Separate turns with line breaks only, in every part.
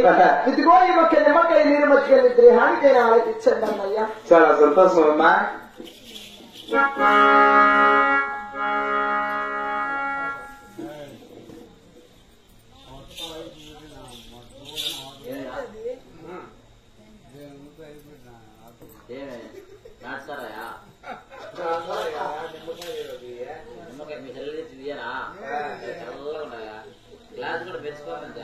కాబట్టి ఇదిగో ఈ ఒక్క నిమ్మకాయ నీరు మధ్య నిద్రేహానికైనా ఆలోచించండి అన్నయ్య.
చాలా సంతోషం అమ్మా.
మీ చెల్లెలు తీయరా చల్లగా ఉన్నాయా? గ్లాస్ కూడా పెంచుకోవాలంటే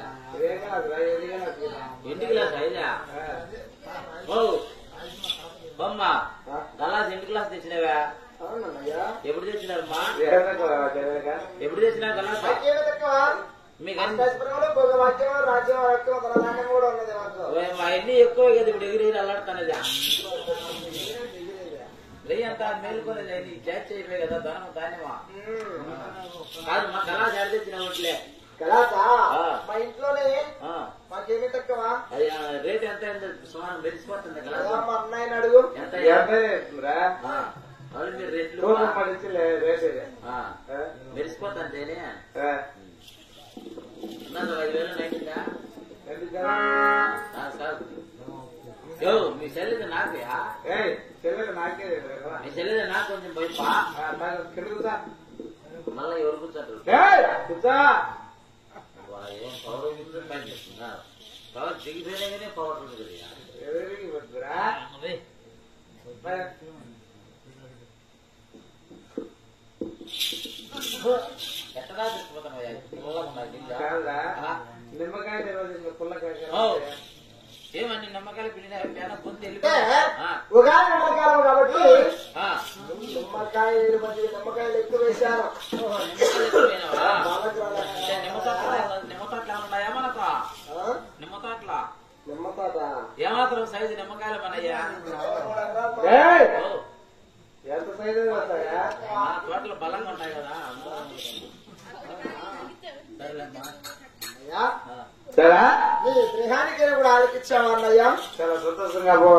ఇంటి గ్లాస్ అయినా బొమ్మ గలాస్ ఇంటి గ్లాస్ తెచ్చినావా? ఎప్పుడు తెచ్చినారమ్మా? ఎప్పుడు తెచ్చినా గలాస్? మీకు అన్ని ఎక్కువ కదా ఇప్పుడు ఎగిరి అల్లాడుతానది అంతా మేలుకోలేదు. నీ క్యాచ్ చేయలే కదా ధనం ధాన్యమా కాదు. మా గలాస్ ఎడ తెచ్చిన ఒట్లే
మా ఇంట్లోనే మాకేమీ తక్కువ.
అది రేట్ ఎంత సుమారు మెరిసిపోతుంది గలాస్.
మా అన్నయ్యని అడుగు.
ఎంత మీరు రేట్లు మెరిసిపోతుంటేనే 5,000 నైటిందా? మీ చెల్లెది నాకేయా? మీ చెల్లెది నాకు కొంచెం భయపా. మళ్ళీ ఎవరు కూర్చోంటారు? ఏం పవర్ పని చేస్తుందా? పవర్ దిగిపోయినా కానీ పవర్ ఉంటుంది కదా. ఎట్టగా ఏమని నిమ్మకాయలు పిల్లిన పొంది
ఉగాది ఎండాకాలం కాబట్టి నిమ్మకాయలు ఎక్కువ వేశాను.
నిమ్మతోట్ల ఉన్నాయా మనకు? నిమ్మతోట్ల ఏమాత్రం సైజు నిమ్మకాయలు మనయ్యా?
ఎంత సైజు
తోటలు బలంగా ఉంటాయి కదా.
సరే
నీ గృహానికి కూడా ఆలోచించాము అన్నయ్య.
చాలా సంతోషంగా పో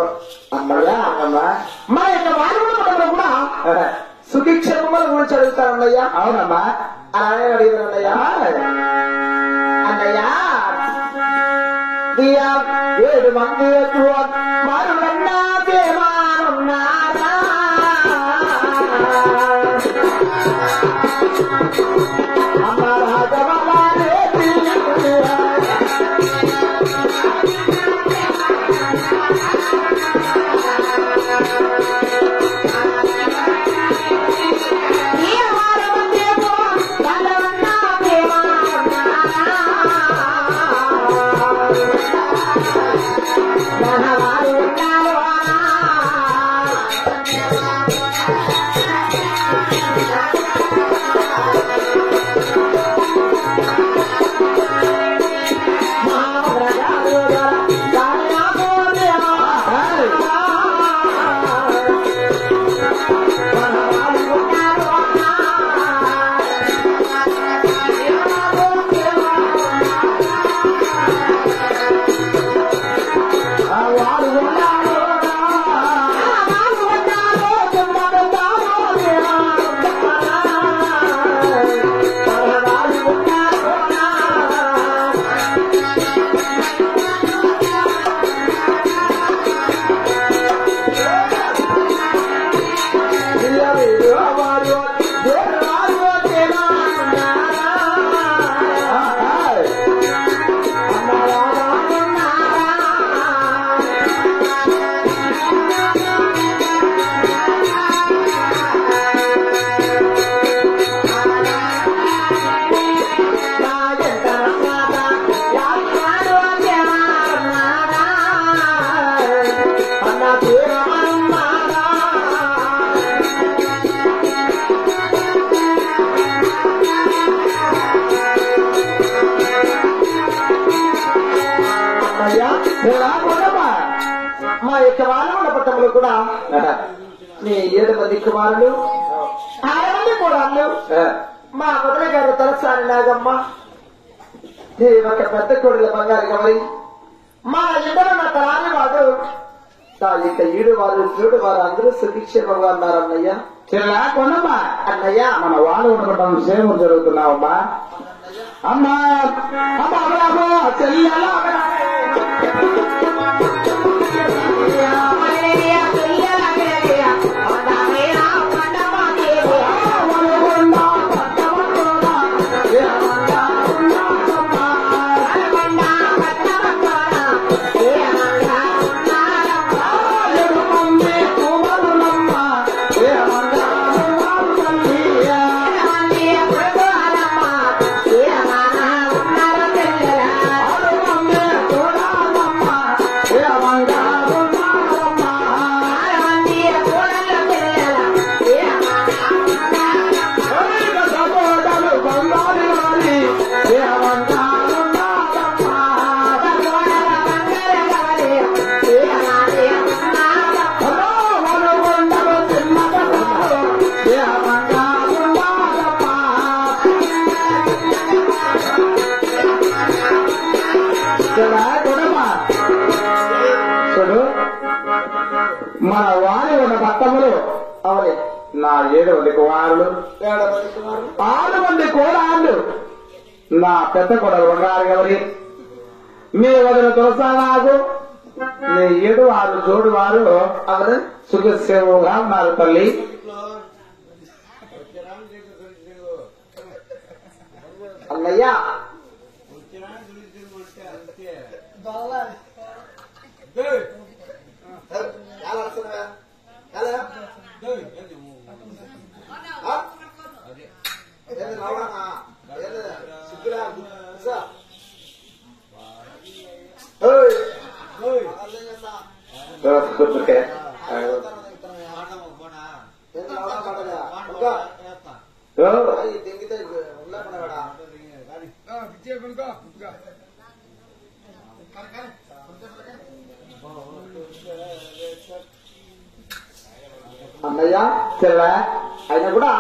అన్నయ్యా.
మా యొక్క వానవుల కూడా సుభిక్షేమముల గురించి అడుగుతాను అన్నయ్య.
అవునమ్మా.
అలానే అడిగారు అన్నయ్య. అన్నయ్య 7 మంది మరులన్నా దేవానున్నారా? అమ్మ రాజవలానే మా యొక్క వానవుల పట్టణంలో కూడా నీ 7 మంది కుమారులు 6 మంది కోడళ్ళు మా మొదల గారు తలసాని నాగమ్మ, నీ ఒక పెద్ద కోడల బంగారు గమరి, మా ఇద్దరు నా తరాని వాడు నా యొక్క 7 వారు 7 వారు అందరూ సుభిక్షేమంగా ఉన్నారన్నయ్య.
చిరలా కొనమ్మా
అన్నయ్య
మన వాడు ఉండటం సేవ జరుగుతున్నావమ్మా. అమ్మా అమ్మ చెల్లెలా చూడు మన వారి ఉన్న పట్టములు
అవునే
నా 7 మంది కుమారులు 6 మంది కోడాళ్ళు నా పెద్ద కొడలు ఉన్నారు ఎవరి మీ వదిన తులసానాగు నీ 7 6 జోడు వారు
అవును
సుఖసేవుగా ఉన్నారు తల్లి.
అన్నయ్య అన్నయ్య
చెల్లా
ఆయన కూడా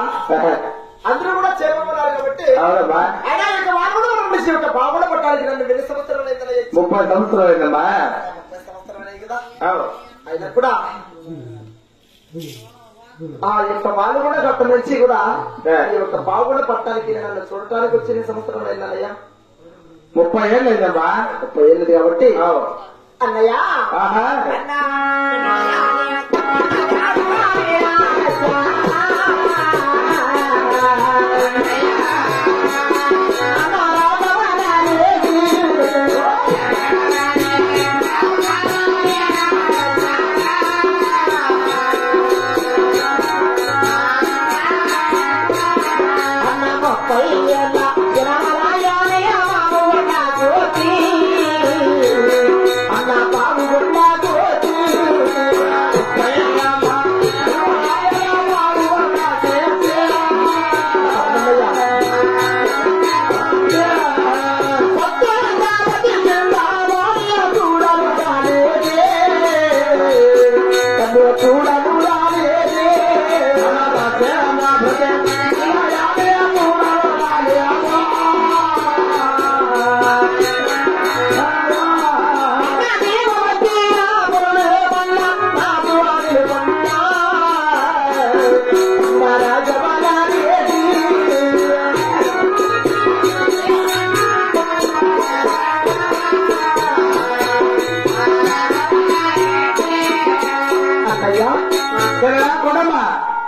అందరూ కూడా చేరుకున్నారు కాబట్టి
అవునమ్మా
ఆయన యొక్క వాడు కూడా యొక్క బాగుడ పట్టాలి నన్ను 20 సంవత్సరాలు
30 సంవత్సరాలైందమ్మా.
30 సంవత్సరాలు కదా
అవును
ఆయన కూడా ఆ యొక్క వాళ్ళు కూడా గత నుంచి కూడా ఈ యొక్క బాగుడ పట్టానికి నన్ను చూడటానికి వచ్చిన సంవత్సరాలు అయిందన్నయ్య
30 ఏళ్ళు అయిందమ్మా.
30 ఏళ్ళది కాబట్టి అన్నయ్య
ఆహా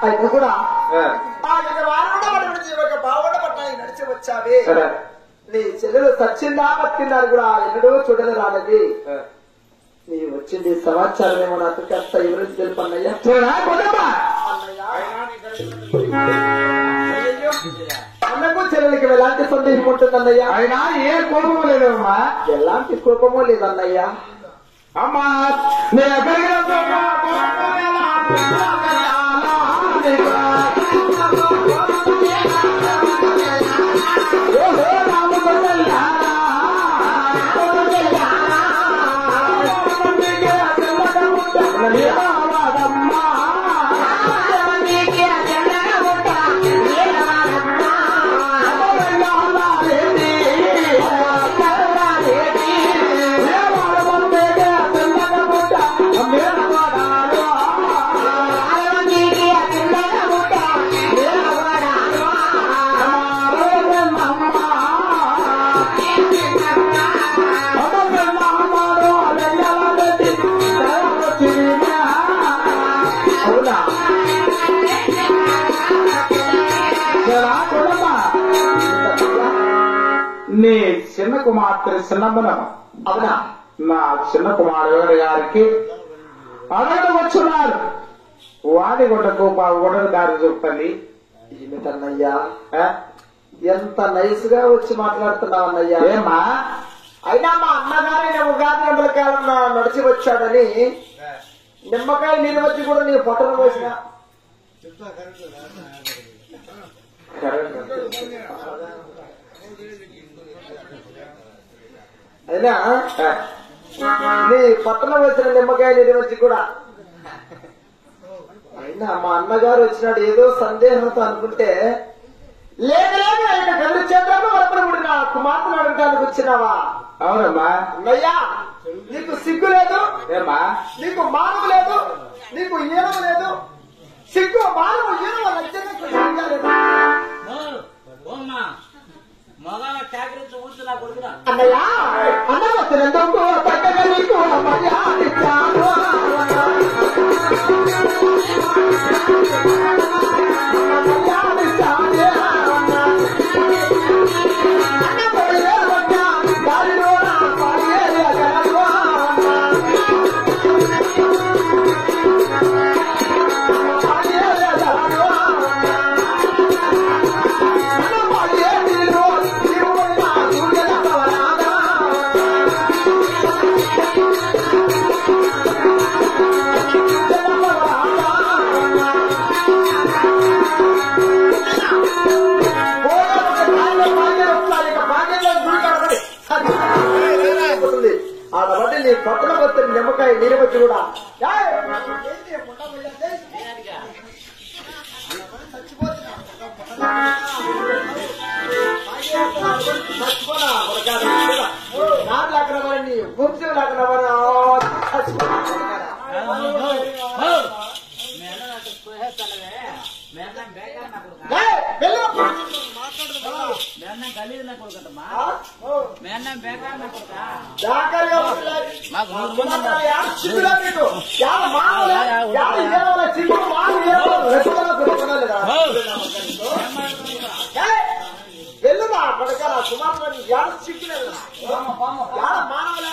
ఆయన కూడా బాగుండ పట్టానికి నడిచి వచ్చావే నీ చెల్లెలు సచ్చిందా పట్టిందని కూడా ఎన్నడూ చూడని రానది నీ వచ్చింది సమాచారం ఏమో నాకు కాస్త వివరించి తెలుపన్నయ్యా. అన్నకు చెల్లెలకి ఎలాంటి సందేహం ఉంటుందన్నయ్యా?
ఆయన ఏ కోపము లేదమ్మా.
ఎలాంటి కోపమో లేదన్నయ్యా.
అమ్మా నేను ఎక్కడికి నీ చిన్న కుమార్తె చిన్నమ్మన
అవునా?
నా చిన్న కుమారుడు గారికి అడగడం వచ్చున్నారు. వాడి గుడ్డకు గుడ్డలు దారి చూపుతుంది.
ఏమిటన్నయ్యా ఎంత నైస్ గా వచ్చి మాట్లాడుతున్నావు అన్నయ్యా?
ఏమా
అయినా మా అన్నగారైన ఉగాది నిమ్మకాయలు నడిచి వచ్చాడని నిమ్మకాయ నీరు వచ్చి కూడా నీ పొట్టలు పోసిన అయినా నీ పట్టణ వచ్చిన నిమ్మకాయ నీరు వచ్చి కూడా అయినా మా అన్నగారు వచ్చినాడు ఏదో సందేహంతో అనుకుంటే లేదు లేదు ఆయన గల్లు చేద్దాము వరపడముడు నా కుమార్తెను అడగడానికి వచ్చినావా
అవునమ్మా.
అన్నయ్యా నీకు సిగ్గు లేదు,
ఏమ్మా?
నీకు మానవు లేదు, నీకు ఈనము లేదు. సిగ్గు మానవు ఈనవ లజ్జగా లేదు.
మగ ట్యాక్టర్ ఊర్చులా కొడుకురా
అన్నయ్యా అన్న వచ్చినందుకు చక్కగా నీకు మర్యాదిస్తాను. ఆడబట్టి నీ పక్కన వస్తే నిమ్మకాయ నీరవచ్చు కూడా నాటు లేకుండా మరి నీ భూమి లేకుండా వెళ్ళుదా పడక సుమారు సిగ్గులేదు మానవులే